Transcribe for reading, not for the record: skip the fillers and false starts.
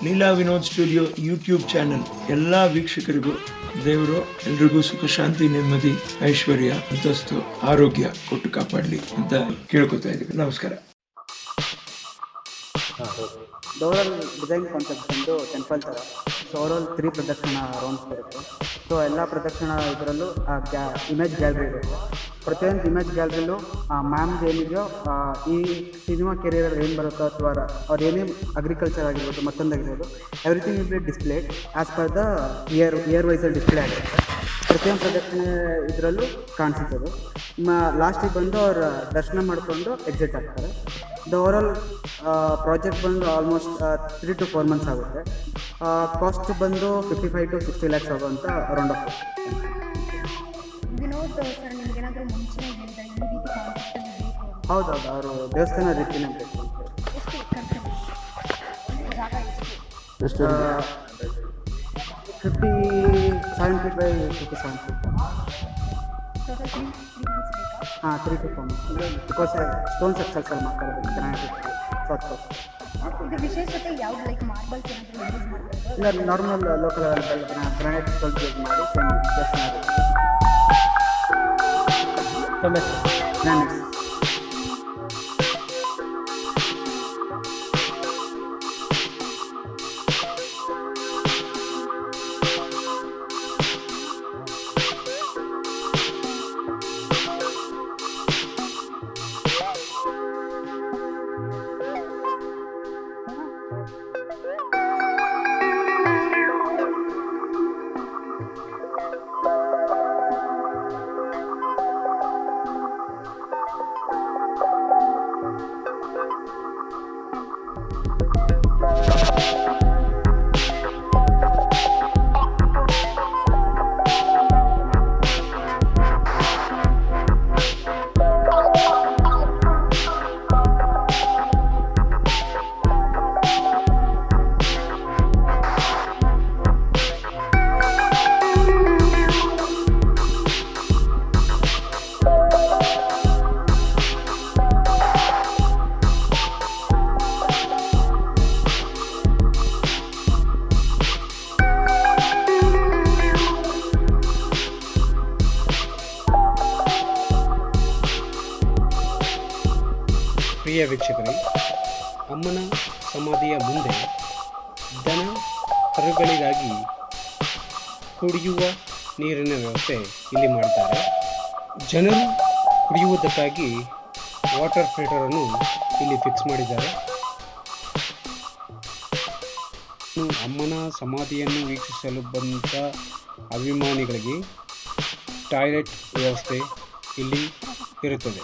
Leela Vinod studio YouTube channel ಎಲ್ಲ ವೀಕ್ಷಕರಿಗೂ ದೇವರು ಎಲ್ರಿಗೂ ಸುಖ ಶಾಂತಿ ನೆಮ್ಮದಿ ಐಶ್ವರ್ಯ ಅಂತಸ್ತು ಆರೋಗ್ಯ ಕೊಟ್ಟು ಕಾಪಾಡಲಿ ಅಂತ ಕೇಳ್ಕೊತಾ ಇದ್ದೀವಿ. ನಮಸ್ಕಾರ. ಓವರಾಲ್ ಡಿಸೈನ್ ಕಾನ್ಸೆಪ್ಟ್ ಬಂದು ಟೆಂಪಲ್ ಥರ. ಸೊ ಓವರಾಲ್ 3 ಪ್ರದಕ್ಷಿಣ ರೌಂಡ್ಸ್ ಬರುತ್ತೆ. ಸೊ ಎಲ್ಲ ಪ್ರದಕ್ಷಿಣ ಇದರಲ್ಲೂ ಇಮೇಜ್ ಗ್ಯಾಲರಿ ಇರುತ್ತೆ. ಪ್ರತಿಯೊಂದು ಇಮೇಜ್ ಗ್ಯಾಲರಿಲೂ ಮ್ಯಾಮ್ದು ಏನಿದೆಯೋ ಈ ಸಿನಿಮಾ ಕೆರಿಯರಲ್ಲಿ ಏನು ಬರುತ್ತೋ ಅಥವಾ ಅವ್ರು ಏನೇ ಅಗ್ರಿಕಲ್ಚರ್ ಆಗಿರ್ಬೋದು ಮತ್ತೊಂದಾಗಿರ್ಬೋದು everything will be displayed as per the year ವೈಸಲ್ಲಿ ಡಿಸ್ಪ್ಲೇ ಆಗಿರುತ್ತೆ. ಪ್ರತಿಯೊಂದು ಪ್ರದಕ್ಷಿಣೆ ಇದರಲ್ಲೂ ಕಾಣಿಸುತ್ತದು. ಲಾಸ್ಟಿಗೆ ಬಂದು ಅವ್ರು ದರ್ಶನ ಮಾಡಿಕೊಂಡು ಎಕ್ಸಿಟ್ ಆಗ್ತಾರೆ. ದ ಓವರಾಲ್ ಪ್ರಾಜೆಕ್ಟ್ ಬಂದು ಆಲ್ಮೋಸ್ಟ್ 3 to 4 months ಆಗುತ್ತೆ. ಕಾಸ್ಟ್ ಬಂದು 55 to 60 lakhs ಆಗುವಂಥ ರೌಂಡ್ ಆಫ್. ಹೌದೌದು, ಅವರು ದೇವಸ್ಥಾನ ರೀತಿನೇ ಬೇಕು ಅಂತ. 57 feet by 57 feet. 3 to 4 months because stone ಸೆಕ್ಷನ್ಸಲ್ಲಿ ಮಾಡ್ತಾರೆ ಗ್ರಾನೈಟ್ ಶಾರ್ಟ್. ಇದು ವಿಶೇಷತೆ ಯಾವ್ದು? ಲೈಕ್ ಮಾರ್ಬಲ್ಸ್ ಏನಾದರೂ ಯೂಸ್ ಮಾಡ್ತಾರೆ? ಇಲ್ಲ, normal local granite stone use ಮಾಡಿ ಗ್ರಾನೈಟ್ಸ್. ಪ್ರಿಯ ವೀಕ್ಷಕರೇ, ಅಮ್ಮನ ಸಮಾಧಿಯ ಮುಂದೆ ದನ ಕರುಗಳಿಗಾಗಿ ಕುಡಿಯುವ ನೀರಿನ ವ್ಯವಸ್ಥೆ ಇಲ್ಲಿ ಮಾಡಿದ್ದಾರೆ. ಜನರು ಕುಡಿಯುವುದಕ್ಕಾಗಿ ವಾಟರ್ ಫಿಲ್ಟರನ್ನು ಇಲ್ಲಿ ಫಿಕ್ಸ್ ಮಾಡಿದ್ದಾರೆ. ಅಮ್ಮನ ಸಮಾಧಿಯನ್ನು ವೀಕ್ಷಿಸಲು ಬಂದ ಅಭಿಮಾನಿಗಳಿಗೆ ಟಾಯ್ಲೆಟ್ ವ್ಯವಸ್ಥೆ ಇಲ್ಲಿ ಇರುತ್ತದೆ.